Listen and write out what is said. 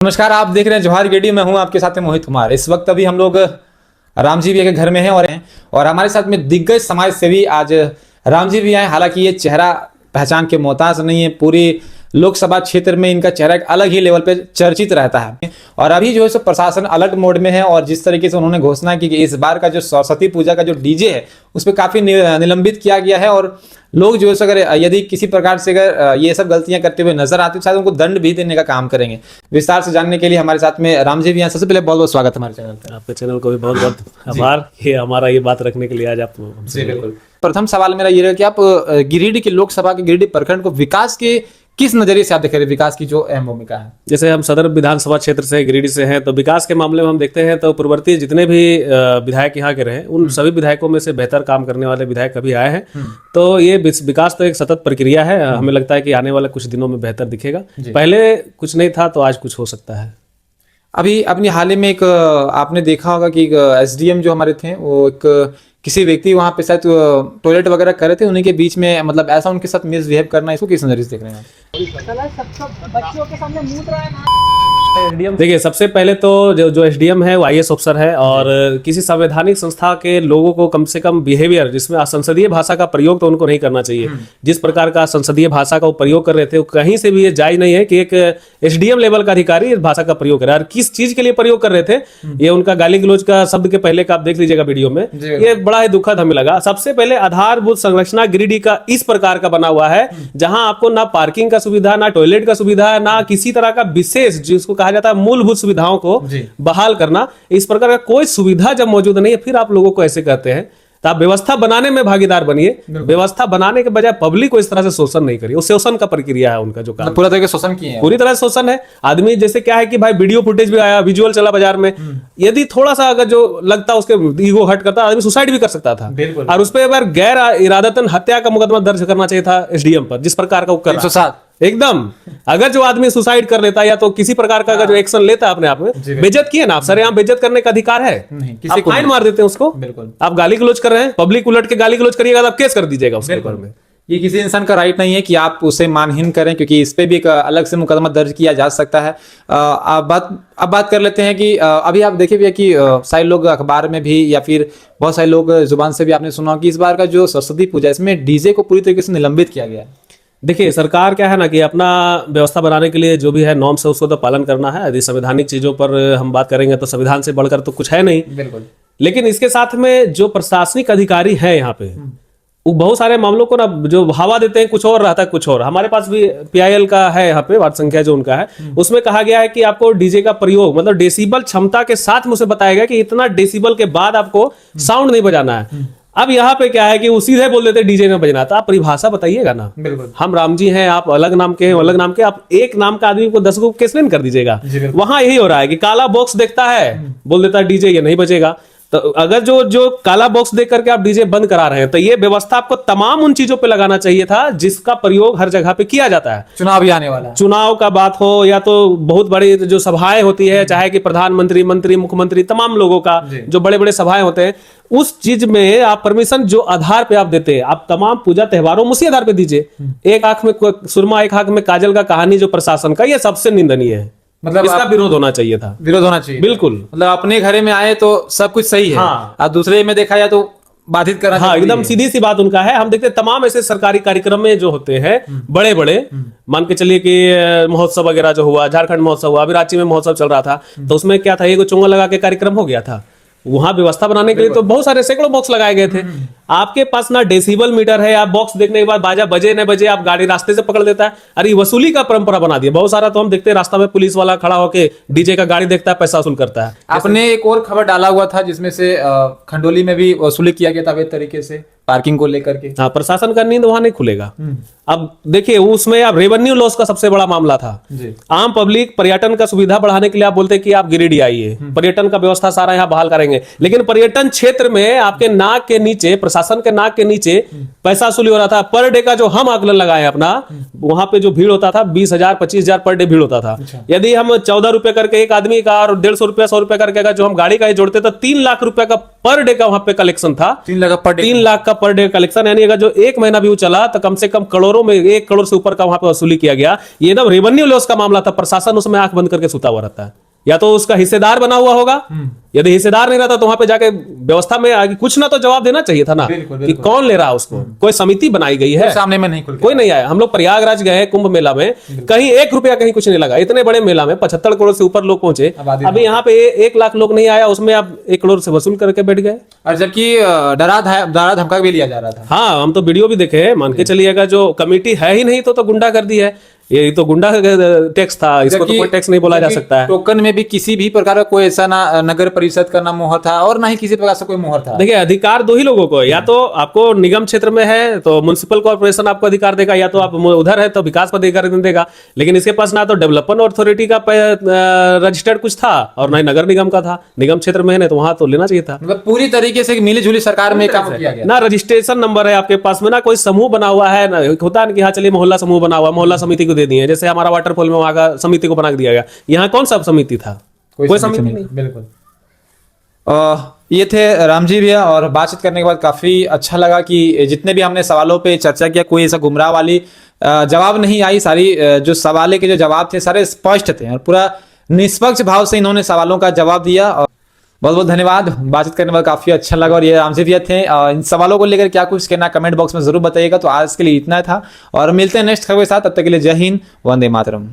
नमस्कार, आप देख रहे हैं जवाहर गेडी। मैं हूं आपके साथ में मोहित कुमार। इस वक्त अभी हम लोग राम जी भैया के घर में हैं और हमारे साथ में दिग्गज समाज सेवी आज राम जी भी आए। हालांकि ये चेहरा पहचान के मोहताज नहीं है, पूरी लोकसभा क्षेत्र में इनका चेहरा एक अलग ही लेवल पे चर्चित रहता है। और अभी जो है सो प्रशासन अलर्ट मोड में है और जिस तरीके से उन्होंने घोषणा की कि इस बार का जो सरस्वती पूजा का जो डीजे है उस पर काफी निलंबित किया गया है और लोग जो है सो अगर यदि किसी प्रकार से अगर ये सब गलतियां करते हुए नजर आते तो शायद उनको दंड भी देने का काम करेंगे। विस्तार से जानने के लिए हमारे साथ में राम जी भी हैं। सबसे पहले बहुत बहुत स्वागत है हमारे चैनल पर। आपके चैनल को भी बहुत बहुत आभार कि हमारा ये बात रखने के लिए आज आप। जी बिल्कुल। प्रथम सवाल मेरा ये रहा कि आप गिरिडीह के लोकसभा के गिरिडीह प्रखंड को विकास के किस नजरिए से आप देख रहे हैं, विकास की जो अहम भूमिका है? जैसे हम सदर विधानसभा क्षेत्र से गिरिडीह से हैं तो विकास के मामले में हम देखते हैं तो पूर्ववर्ती जितने भी विधायक यहाँ के रहे उन सभी विधायकों में से बेहतर काम करने वाले विधायक कभी आए हैं। तो ये विकास तो एक सतत प्रक्रिया है। हमें लगता है कि आने वाले कुछ दिनों में बेहतर दिखेगा। पहले कुछ नहीं था तो आज कुछ हो सकता है। अभी अपनी हाल ही में एक आपने देखा होगा कि एसडीएम जो हमारे थे वो एक किसी व्यक्ति वहां पे शायद टॉयलेट वगैरह कर रहे थे, उन्हीं के बीच में मतलब ऐसा उनके साथ मिसबिहेव करना, इसको किस नजरिए से देख रहे हैं? बच्चों के सामने मूत रहा है। देखिए, सबसे पहले तो जो एसडीएम है वो आईएएस अफसर है और किसी संवैधानिक संस्था के लोगों को कम से कम बिहेवियर जिसमें संसदीय भाषा का प्रयोग तो उनको नहीं करना चाहिए। जिस प्रकार का संसदीय भाषा का वो प्रयोग कर रहे थे वो कहीं से भी ये जायज नहीं है कि एक एसडीएम लेवल का अधिकारी इस भाषा का प्रयोग करे। और किस चीज के लिए प्रयोग कर रहे थे, ये उनका गाली गलौज का शब्द के पहले का आप देख लीजिएगा वीडियो में। ये बड़ा ही दुखद हमें लगा। सबसे पहले आधारभूत संरचना गिरिडीह का इस प्रकार का बना हुआ है जहां आपको ना पार्किंग का सुविधा, ना टॉयलेट का सुविधा, ना किसी तरह का विशेष जिसको कहा जाता है मूलभूत सुविधाओं को बहाल करना, इस प्रकार का कोई सुविधा जब मौजूद नहीं है फिर आप लोगों को ऐसे कहते हैं। तो आप व्यवस्था बनाने में भागीदार बनिए, व्यवस्था बनाने के बजाय पब्लिक को इस तरह से शोषण नहीं करिए। वो शोषण का प्रक्रिया है उनका जो काम, पूरा तरह शोषण किए हैं, पूरी तरह शोषण है। आदमी जैसे क्या है कि भाई वीडियो फुटेज भी आया, विजुअल चला बाजार में, यदि थोड़ा सा अगर जो लगता उसके ईगो हट करता आदमी सुसाइड भी कर सकता था। और उस पर गैर इरादतन हत्या का मुकदमा दर्ज करना चाहिए था एसडीएम पर, जिस प्रकार का वो कर रहा है। एकदम अगर जो आदमी सुसाइड कर लेता या तो किसी प्रकार का अगर जो एक्शन लेता अपने आप में, बेइज्जत किए ना आप, सरेआम बेइज्जत करने का अधिकार है। आप फाइन मार देते हैं उसको। बिल्कुल। आप गाली गलौज कर रहे हैं, पब्लिक उलट के गाली गलौज करिएगा तो आप केस कर दीजिएगा उसके ऊपर में। ये किसी इंसान का राइट नहीं है कि आप उसे मानहीन करें, क्योंकि इस पे भी एक अलग से मुकदमा दर्ज किया जा सकता है। अब बात कर लेते हैं कि अभी आप देखिए भैया कि सारे लोग अखबार में भी या फिर बहुत सारे लोग जुबान से भी आपने सुना कि इस बार का जो सरस्वती पूजा इसमें डीजे को पूरी तरीके से निलंबित किया गया है। देखिए, सरकार क्या है ना कि अपना व्यवस्था बनाने के लिए जो भी है नॉर्म्स है उसको तो पालन करना है। यदि संवैधानिक चीजों पर हम बात करेंगे तो संविधान से बढ़कर तो कुछ है नहीं। बिल्कुल। लेकिन इसके साथ में जो प्रशासनिक अधिकारी है यहाँ पे वो बहुत सारे मामलों को ना जो हवा देते हैं, कुछ और रहता है कुछ और। हमारे पास भी पीआईएल का है यहाँ पे वार्ड संख्या जो उनका है, उसमें कहा गया है कि आपको डीजे का प्रयोग मतलब डेसिबल क्षमता के साथ में उसे बताया गया कि इतना डेसिबल के बाद आपको साउंड नहीं बजाना है। अब यहाँ पे क्या है कि वो सीधे बोल देते डीजे में बजना था। आप परिभाषा बताइएगा ना। बिल्कुल। हम राम जी हैं, आप अलग नाम के हैं, अलग नाम के, आप एक नाम का आदमी को 10 को कैसे कर दीजिएगा। वहां यही हो रहा है कि काला बॉक्स देखता है, बोल देता है डीजे ये नहीं बजेगा। तो अगर जो काला बॉक्स देख करके आप डीजे बंद करा रहे हैं तो ये व्यवस्था आपको तमाम उन चीजों पे लगाना चाहिए था जिसका प्रयोग हर जगह पे किया जाता है। चुनाव भी आने वाला है, चुनाव का बात हो या तो बहुत बड़ी जो सभाएं होती है, चाहे कि प्रधानमंत्री, मंत्री, मुख्यमंत्री, तमाम लोगों का जो बड़े बड़े सभाएं होते हैं, उस चीज में आप परमिशन जो आधार पे आप देते हैं, आप तमाम पूजा त्योहारों में उसी आधार पे दीजिए। एक आंख में सुरमा एक आंख में काजल का कहानी जो प्रशासन का, ये सबसे निंदनीय है। मतलब इसका विरोध होना चाहिए था। विरोध होना चाहिए, बिल्कुल। मतलब अपने घरे में आए तो सब कुछ सही है। हाँ। और दूसरे में देखा जाए तो बाधित करना। हाँ, एकदम सीधी सी बात उनका है। हम देखते हैं तमाम ऐसे सरकारी कार्यक्रम में जो होते हैं बड़े बड़े, मान के चलिए कि महोत्सव वगैरह जो हुआ, झारखंड महोत्सव हुआ, अभी रांची में महोत्सव चल रहा था, तो उसमें क्या था, ये चोंगा लगा के कार्यक्रम हो गया था। वहां व्यवस्था बनाने के लिए तो बहुत सारे सैकड़ों बॉक्स लगाए गए थे। आपके पास ना डेसिबल मीटर है, आप बॉक्स देखने के बाद बाजा बजे न बजे आप गाड़ी रास्ते से पकड़ लेता है। अरे वसूली का परंपरा बना दिया बहुत सारा। तो हम देखते हैं रास्ता में पुलिस वाला खड़ा होके डीजे का गाड़ी देखता है, पैसा वसूल करता है। आपने एक और खबर डाला हुआ था जिसमें से खंडोली में भी वसूली किया गया था अवैध तरीके से पार्किंग को लेकर के। हाँ, प्रशासन का नींद वहां नहीं खुलेगा। अब देखिए उसमें अब रेवेन्यू लॉस का सबसे बड़ा मामला था। आम पब्लिक पर्यटन का सुविधा बढ़ाने के लिए आप बोलते कि आप गिरिडीह आइए, पर्यटन का व्यवस्था सारा यहाँ बहाल करेंगे, लेकिन पर्यटन क्षेत्र में आपके नाक के नीचे, प्रशासन के नाक के नीचे पैसा वसूली हो रहा था। पर डे का जो हम आकलन लगाए अपना, वहां पे जो भीड़ होता था 20,000 25,000 पर डे भीड़ होता था। यदि हम 14 रुपए करके एक आदमी का और 150 रुपया 100 रुपया करके अगर जो हम गाड़ी का जोड़ते तो 3 लाख रुपए का पर डे का वहां पे कलेक्शन था। 3 लाख का पर डे कलेक्शन, यानी अगर जो एक महीना भी चला तो कम से कम करोड़ों करोड़ों में 1 करोड़ से ऊपर का वहां पे वसूली किया गया। ये ना रेवेन्यू लॉस का मामला था, प्रशासन उसमें आंख बंद करके सुता हुआ रहता है। या तो उसका हिस्सेदार बना हुआ होगा, यदि हिस्सेदार नहीं रहता तो वहां पे जाके व्यवस्था में आगे कुछ ना तो जवाब देना चाहिए था ना, कि कौन ले रहा है उसको। कोई समिति बनाई गई है, सामने में नहीं खुल कोई नहीं आया। हम लोग प्रयागराज गए कुंभ मेला में, कहीं 1 रुपया कहीं कुछ नहीं लगा। इतने बड़े मेला में 75 करोड़ से ऊपर लोग पहुंचे, अभी यहाँ पे 1 लाख लोग नहीं आया, उसमें आप 1 करोड़ से वसूल करके बैठ गए। और जबकि डरा धमका भी लिया जा रहा था। हाँ, हम तो वीडियो भी देखे हैं। मान के चलिएगा जो कमेटी है ही नहीं तो गुंडागर्दी है। ये तो गुंडा टैक्स था, इसको तो कोई टैक्स नहीं बोला जा सकता है। टोकन में भी किसी भी प्रकार का कोई ऐसा ना नगर परिषद का ना मोहर था और ना ही किसी प्रकार से कोई मोहर था। देखिए, अधिकार 2 ही लोगों को है, या तो आपको निगम क्षेत्र में है तो म्युनिसिपल कॉर्पोरेशन आपको अधिकार देगा, या तो आप उधर है तो विकास प्राधिकरण देगा। लेकिन इसके पास ना तो डेवलपमेंट अथॉरिटी का रजिस्टर्ड कुछ था और ना ही नगर निगम का था। निगम क्षेत्र में है ना तो वहां तो लेना चाहिए था। मतलब पूरी तरीके से मिली जुली सरकार में काम किया गया। ना रजिस्ट्रेशन नंबर है आपके पास में, ना कोई समूह बना हुआ है, ना होता है कि हाँ चलिए मोहल्ला समूह बना हुआ, मोहल्ला समिति को दे दिए। जैसे हमारा वाटरफॉल में वहां का समिति को बना दिया गया, यहाँ कौन सा समिति था? कोई समिति नहीं। बिल्कुल। ये थे राम जी भैया, और बातचीत करने के बाद काफी अच्छा लगा कि जितने भी हमने सवालों पे चर्चा किया, कोई ऐसा गुमराह वाली जवाब नहीं आई। सारी जो सवाल के जो जवाब थे सारे स्पष्ट थे और पूरा निष्पक्ष भाव से इन्होंने सवालों का जवाब दिया। और बहुत बहुत धन्यवाद। बातचीत करने में काफी अच्छा लगा। और ये राम जी भैया थे। इन सवालों को लेकर क्या कुछ कहना कमेंट बॉक्स में जरूर बताइएगा। तो आज के लिए इतना था और मिलते हैं नेक्स्ट खबर के साथ। तब तक के लिए जय हिंद, वंदे मातरम।